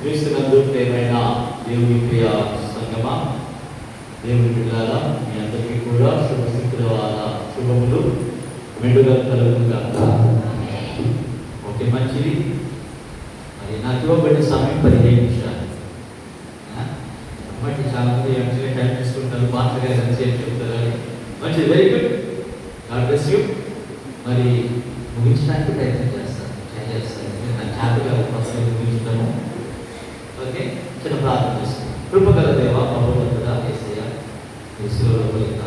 క్రీస్తునందు ప్రియమైన దేవుని ప్రియ సంగమా, దేవుని బిడ్డలారా, మీ అందరికీ కూడా శుభశుక్రవార శుభములు మెండుగా కలుగుగాక. ఓకే, మంచిది. మరి నాకు ఇవ్వబడిన సమయం 15 నిమిషాలు. బట్టి చాలా మంది యాక్చువల్లీ టైం తీసుకుంటారు, మాస్టర్ గారు ఎంతసేపు చెప్తారు. మంచిది, very good. God bless you. మరి ముగించడానికి ప్రయత్నం చేస్తాను. నా ఖ్యాతిగా ముగించుతాము. ఓకే, చిన్న ప్రార్థన చేస్తాను. కృపగల దేవ, భగవంతుడా, యేసయ్య, ఈ శిలువలో కలిగిన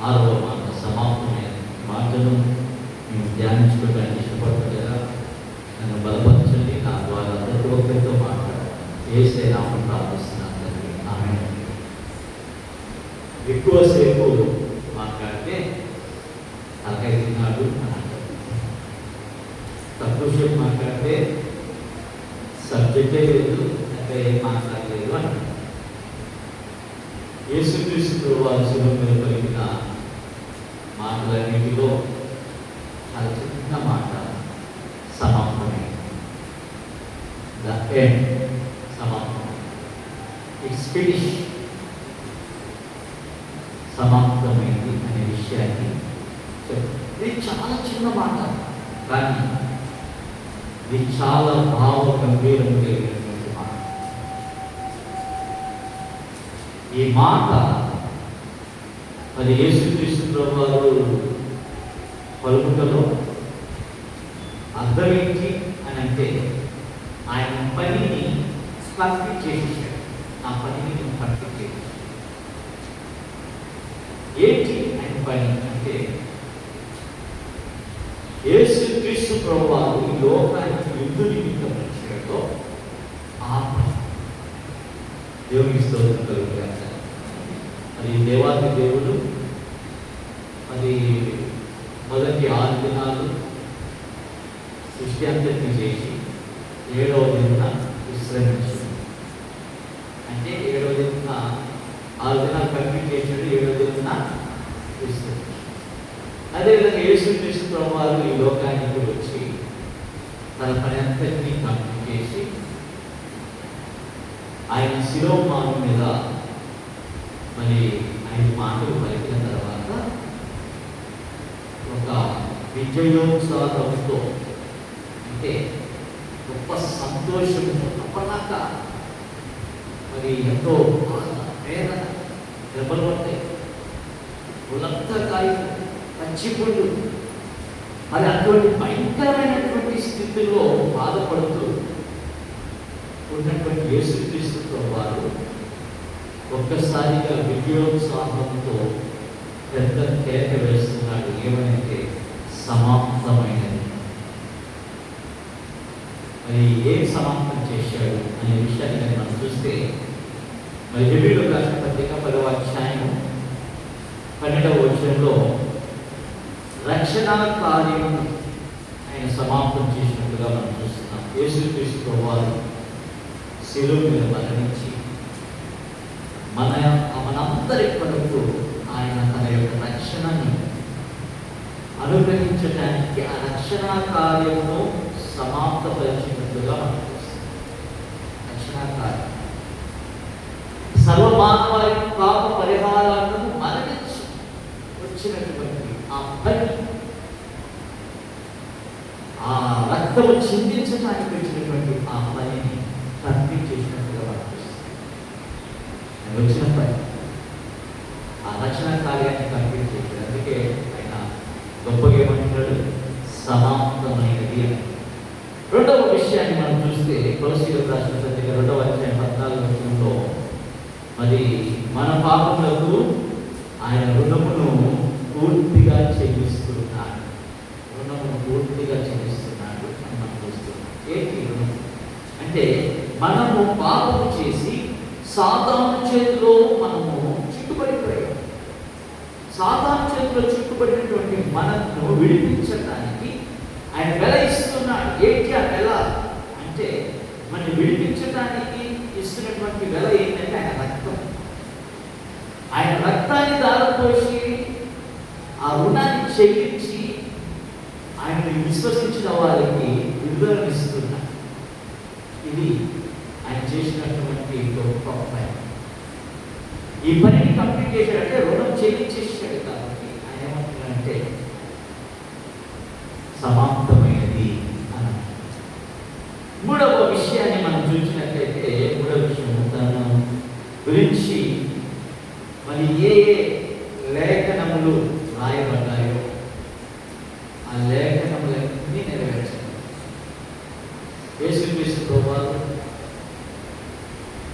6వ మాట సమాప్తమైన మాటను మేము ధ్యానించుకోవడానికి ఇష్టపడుతుండగా నన్ను బలపరచండి. నా ద్వారా ప్రతి ఒక్కరితో మాట్లాడాలి. యేసయ్య నామమున ప్రార్థిస్తున్నాను తండ్రి, ఆమేన్. ఎక్కువసేపు మాట్లాడితే తలకాయ తిన్నాడు అని అంటారు. తక్కువసేపు మాట్లాడితే సబ్జెక్టే లేదు, అంటే ఏం మాట్లాడలేదు అంటారు. యేసుక్రీస్తు వారి శిలువ మీద పలికిన మాటలన్నిటిలో చాలా చిన్న మాట సమాప్తమే. ద ఎండ్, సమాప్తం. ఇట్స్ ఫినిష్, సమాప్తమైంది అనే విషయాన్ని ఇది చాలా చిన్న మాట, కానీ ఇది చాలా భావ గంభీరం కలిగినటువంటి మాట. ఈ మాట మరి యేసుక్రీస్తు ప్రభువారు పలుకుటలో అర్థం ఏంటి అని అంటే, ఆయన పనిని కంప్లీట్ చేసేసాడు. నా పనిని నేను కంప్లీట్ చేసేసాడు. ఏంటి ఆయన పని అంటే, యేసుక్రీస్తు ప్రభువారు ఈ లోకానికి యుద్ధ నిమిత్తం వచ్చాడో ఆ పని. దేవునికి స్తోత్రం కలుగుగాక. అది దేవాది దేవుడు అది మొదటి 6 దినాలు సృష్టి అంతటిని చేసి 7వ దిన విశ్రమించాడు. అంటే 7వ దిన 6 దినాలు కంప్లీట్ చేశాడు, 7వ దిన విశ్రమించాడు. అదేవిధంగా యేసుక్రీస్తు ప్రభువారు ఈ లోకానికి వచ్చి తన పని అంతటినీ కంప్లీట్ చేసి ఆయన శిరోమాను మీద మరి 5 మాటలు పలికిన తర్వాత ఒక విజయోత్సాహంతో, అంటే గొప్ప సంతోషంతో, అప్పటిదాక మరి ఎంతో వేదన, దెబ్బలు పడతాయి, ఉలంతా కాయ పచ్చిపుళ్ళు, మరి అటువంటి భయంకరమైనటువంటి స్థితిలో బాధపడుతూ ఉన్నటువంటి యేసుక్రీస్తు ప్రభువారు ఒక్కసారిగా విజయోత్సాహంతో పెద్ద కేక వేస్తున్నాడు. ఏమంటే సమాప్తమైనది. మరి ఏం సమాప్తం చేశాడు అనే విషయాన్ని మనం చూస్తే, మరి హెబ్రీయులకు రాసిన పత్రిక 10వ అధ్యాయం 12వ వచనంలో రక్షణ కార్యము ఆయన సమాప్తం చేసినట్టుగా మనం చూస్తున్నాం. యేసుక్రీస్తు ప్రభువారు శిలువ మీద మరణించి మనందరి కొరకు ఆయన తన యొక్క రక్షణని అనుగ్రహించడానికి ఆ రక్షణ కార్యమును సమాప్తపరిచినట్లుగా మనం చూస్తాం. రక్షణ కార్యం సర్వమానవాళి పాప పరిహారాలను మరణించి వచ్చినటువంటి ఆ పని, ఆ రక్తము చిందించడానికి వచ్చినటువంటి ఆ పనిని కంప్లీట్ చేసినట్టుగా మనం చూస్తాం. వచ్చిన పని, ఆ రక్షణ కార్యాన్ని కంప్లీట్ చేశాడు. అందుకే ఆయన గొప్పగా ఏమంటున్నాడు, సమాప్తమైనది అని. 2వ విషయాన్ని మనం చూస్తే కొలస్సీయులకు రాసిన పత్రిక 2వ అధ్యాయం 14వ వచనంలో మరి మన పాపములకు ఆయన రుణమును పూర్తిగా చెల్లిస్తున్నాడు. రుణమును పూర్తిగా చెల్లిస్తున్నాడు అని మనం చూస్తున్నాం. ఏంటి రుణం అంటే, మనము పాపము చేసి సాతాను చేతిలో మనము చిక్కుబడిపోయాం. సాతాను చేతిలో చిక్కుబడినటువంటి మనను విడిపించడానికి ఆయన వెల ఇస్తున్నాడు. ఏంటి ఆ వెల అంటే, మనం విడిపించడానికి ఇస్తున్నటువంటి వెల ఏంటంటే ఆయన రక్తం. ఆయన రక్తాన్ని దారపోసి ఆ రుణాన్ని చెల్లించి ఆయన్ని విశ్వసించిన వారికి విడుదల ఇస్తున్నాడు. ఇది ఆయన చేసినటువంటి గొప్ప పని. ఈ పనిని కంప్లీట్ చేశాడంటే రుణం చెల్లించేసాడు కాబట్టి ఆయన ఏమంటున్నాడంటే సమాప్తమైనది అని. మూడవ విషయాన్ని మనం చూసినట్లయితే, మూడవ విషయం తన గురించి మరి ఏ లేఖనములు రాయబడ్డాయో ఆ లేఖనములన్నీ నెరవేర్చారు. యేసుక్రీస్తు ప్రభువు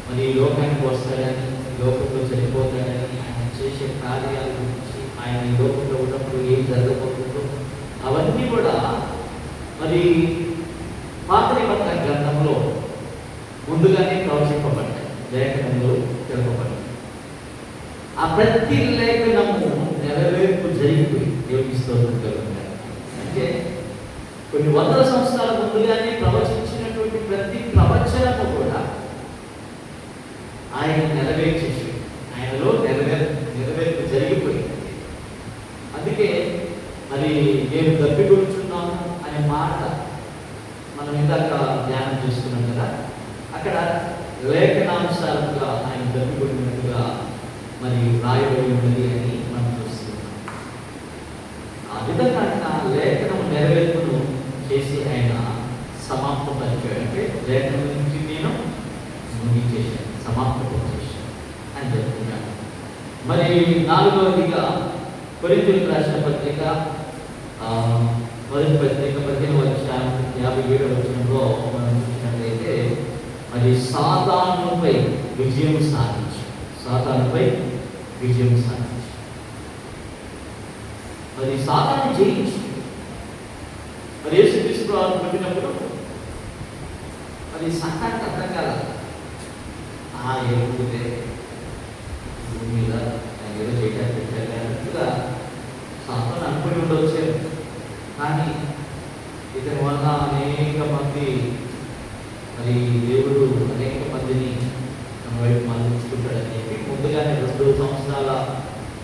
మరి లోకానికి వస్తాడని, లోకంలో చనిపోతాడని, ఆయన చేసే కార్యాల గురించి, ఆయన ఈ లోకంలో ఉన్నప్పుడు ఏం జరగబోతుందో అవన్నీ కూడా మరి పాత నిబంధన గ్రంథంలో ముందుగానే ప్రవచింపబడ్డాయి, లేఖనంలో తెలుపబడ్డాయి. ఆ ప్రతి లేఖనము నెరవేర్పు జరిగిపోయి దేవునికి స్తోత్రం కలుగుతాయి. అంటే కొన్ని వందల సంవత్సరాల ముందుగానే ప్రవచించినటువంటి ప్రతి ప్రవచనము కూడా ఆయన నెరవేర్చేసి ఆయనలో నెరవేర్పు జరిగిపోయింది. అందుకే మరి నేను దప్పికొంటున్నాను అనే మాట మనం ఇందాక ధ్యానం చేసుకున్నాం కదా, అక్కడ లేఖనానుసారంగా ఆయన దప్పికొట్టినట్టుగా మరి రాయబడి ఉన్నది అని మనం చూస్తున్నాం. ఆ విధంగా లేఖనం నెరవేర్పును చేసి ఆయన సమాప్తపరిచాడు. అంటే లేఖనం నుంచి నేను ముగించేశాను, సమాప్తపరిచేశాను అని చెప్తున్నాను. మరి నాలుగవదిగా కొరింథీయులకు రాసిన పత్రిక మొదటి పత్రిక 15:57 మనం చూసినట్లయితే మరి సాతానుపై విజయం సాధించాడు. మరి సాతాను జయించి మరి యేసుక్రీస్తు ప్రభువును పుట్టినప్పుడు మరి సాతానికి అర్థం కాదు, ఏముందే భూమి మీద ఏదో చేయడానికి పెట్టారు అన్నట్టుగా సాతాను అనుకుని ఉండొచ్చు. కానీ ఇతని వల్ల అనేక మంది మరి దేవుడు అనేక మందిని మన వైపు మళ్ళించుకుంటాడని చెప్పి ముందుగానే 2 సంవత్సరాల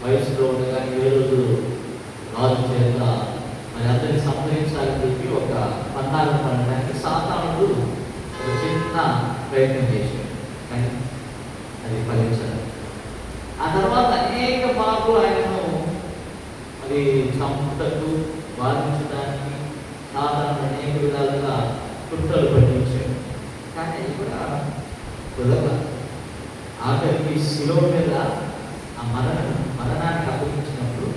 వయసులో ఉండగానే 7 రోజులు రాజు చేత మరి అందరినీ సంప్రదించాలని చెప్పి ఒక పన్నాలు పడడానికి సాతానుడు ఒక చిన్న ప్రయత్నం చేశాడు, కానీ అది ఫలించదు. ఆ తర్వాత అనేక మార్లు ఆయనను మరి చంపుటకు బాధించడానికి సాధారణ అనేక విధాలుగా కుట్రలు పట్టించాడు. కానీ అది కూడా కుదరక ఆఖరికి శిలువ మీద ఆ మరణానికి అప్పగించినప్పుడు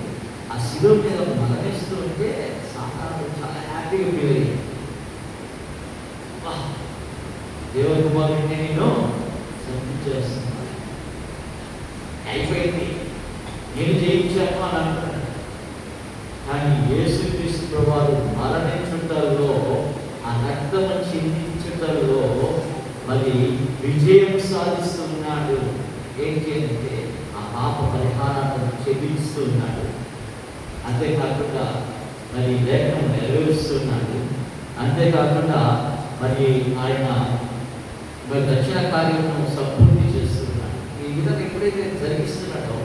ఆ శిలువ మీద మరణిస్తూ ఉంటే సాధారణ చాలా హ్యాపీగా ఫీల్ అయ్యాడు. దేవుని కుమారుడిని నేను సంపించేస్తున్నాను, అయిపోయింది, నేను జయించాను అని అంటున్నాడు. కానీ యేసుక్రీస్తు ప్రభువు మరణించుటలో, ఆ రక్తము చిందించుటలో మరి విజయం సాధిస్తున్నాడు. ఏంటి అంటే ఆ పాప పరిహారాలను చెల్లిస్తున్నాడు. అంతేకాకుండా మరి లేఖనం నెరవేరుస్తున్నాడు. అంతేకాకుండా మరి ఆయన మరి దక్షిణ కార్యమును సంపూర్తి చేస్తున్నాడు. ఈ విధంగా ఎప్పుడైతే జరిగిస్తున్నాడో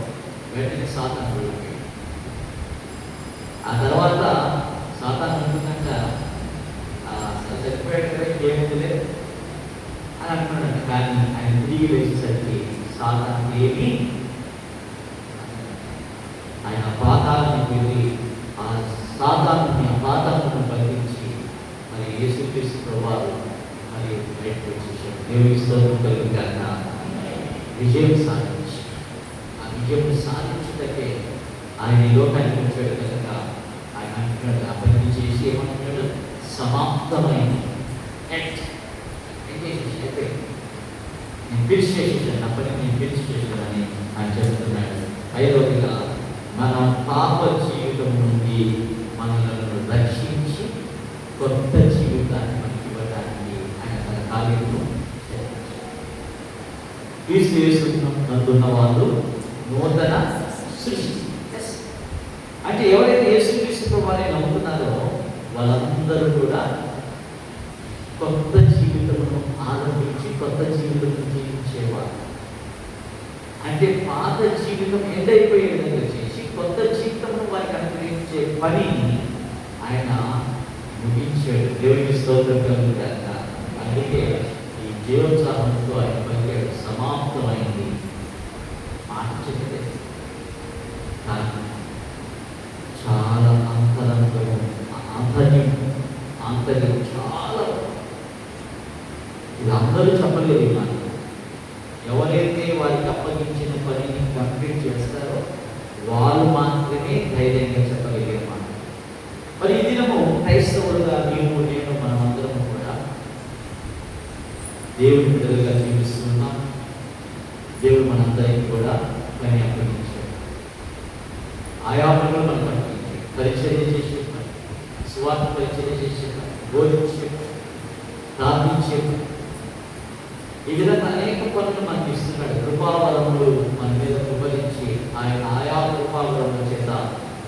వెంటనే సాతాను ఆ తర్వాత సాతాను అనుకున్నాక చనిపోయాడు కదా, ఏముందిలే అని అంటున్నాడు. కానీ ఆయన తిరిగి వేసేసరికి సాతాను ఏమి ఆయన పాతాళానికి వెళ్ళి ఆ పాతాళాన్ని బంధించి మరి యేసుక్రీస్తు ప్రభువు మరి బయటకు వచ్చేసాడు. దేవునికి స్తోత్రం కలుగుగాక. విజయం సాధించి ఆ విజయం సాధించుటకే ఆయన ఈ లోకానికి వచ్చాడు కనుక ఆయన అంటున్నాడు, ఆ పని చేసి ఏమంటున్నాడు, సమాప్తమైంది, నేను ఫినిష్ చేసేసాను, ఆ పని నేను ఫినిష్ చేశానని ఆయన చెప్తున్నాడు. ఐదవదిగా మన పాప జీవితం నుండి మనలను రక్షించి కొత్త జీవితాన్ని మనకి ఇవ్వడానికి ఆయన తన కార్యము క్రీస్తు యేసునందున్న వాళ్ళు నూతన సృష్టి. అంటే ఎవరైతే యేసుక్రీస్తు ప్రభువుని నమ్ముతున్నారో వాళ్ళందరూ కూడా కొత్త జీవితమును ఆరంభించి కొత్త జీవితం జీవించేవారు. అంటే పాత జీవితం ఎండ్ అయిపోయే విధంగా చేసి కొత్త జీవితమును వారికి అనుగ్రహించే పని ఆయన ముగించాడు. దేవునికి స్తోత్రం కలుగుగాక. అందుకే ఈ జీవోత్సాహంతో ఆయన పలికాడు, సమాప్తమైంది. మాట చెప్పే కానీ చాలా అంతరంగం, ఆంతర్యం చాలా. ఇది అందరూ చెప్పలేదు ఈ మాట. ఎవరైతే వారికి అప్పగించిన పనిని కంప్లీట్ చేస్తారో వాళ్ళు మాత్రమే ధైర్యంగా చెప్పగలిగే మాట. మరి ఈ దినము క్రైస్తవులుగా నేను మనమందరం కూడా దేవుని బిడ్డలుగా జీవిస్తున్నాం. దేవుడు మనందరికీ కూడా పని అప్పగించాడు. ఆయా పనులు మనకు అప్పగించాడు. పరిచర్య చేసే పని, సువార్త పరిచర్య చేసే పని, బోధించే పని, ప్రార్థించే పని, ఈ విధంగా అనేక పనులు మనకి ఇస్తున్నాడు. కృపావరములు మన మీద కృపరించి ఆయన ఆయా కృపావరముల చేత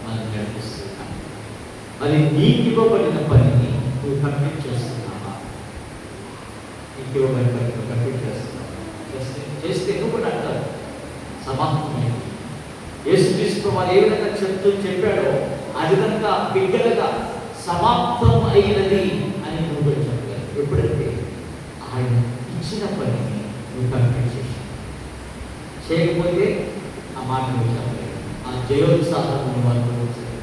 మనం నడిపిస్తున్నాడు. మరి నీకు ఇవ్వబడిన పనిని నువ్వు కంప్లీట్ చేస్తున్నావా? నీకు ఇవ్వబడిన పని కంప్లీట్ చేస్తున్నావా? చేస్తే నువ్వు కూడా అంటారు సమాప్తమైంది. యేసుక్రీస్తు వారు ఏ విధంగా చెప్పాడో ఆ విధంగా బిగ్గరగా సమాప్తం అయినది అని నువ్వు కూడా చెప్పారు. ఎప్పుడంటే ఆయన ఇచ్చిన పనిని నువ్వు కంప్లీట్ చేసి చేయకపోతే ఆ మాట నువ్వు చెప్పలేదు. ఆ జయోత్సాహం నువ్వు అనుభవించాలి.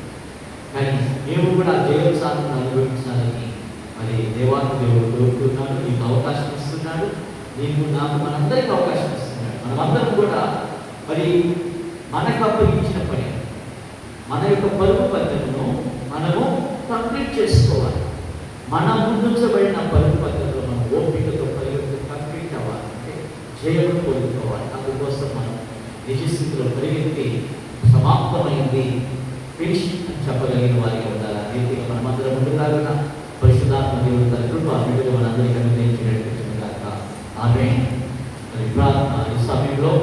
కానీ మేము కూడా ఆ జయోత్సాహాన్ని అనుభవించాలని మరి దేవాన్ని దేవుడు కోరుతున్నాడు. నీకు అవకాశం ఇస్తున్నాడు. నీకు నాకు మనందరికీ అవకాశం ఇస్తున్నాడు. మనమందరం కూడా మరి మనకు అప్పగించిన పని, మన యొక్క పరుగు పద్ధతులను మనము కంప్లీట్ చేసుకోవాలి. మన ముందుంచబడిన పరుగు పద్ధతులు మనం ఓపికతో పరిగెత్తి కంప్లీట్ అవ్వాలంటే జయము కోరుకోవాలి. అందుకోసం మనం నిజస్థితిలో పరిగెత్తి సమాప్తమైంది ఫినిష్ అని చెప్పగలిగిన వారికి ఉండాలి. రీతిగా మనమందరం ముందులాగా పరిశుద్ధాత్మ దేవుడు తన కృప మనందరికీ అనుగ్రహించి నడిపించిన కాక ఆమేన్. మరి ప్రార్థన ఈ సమయంలో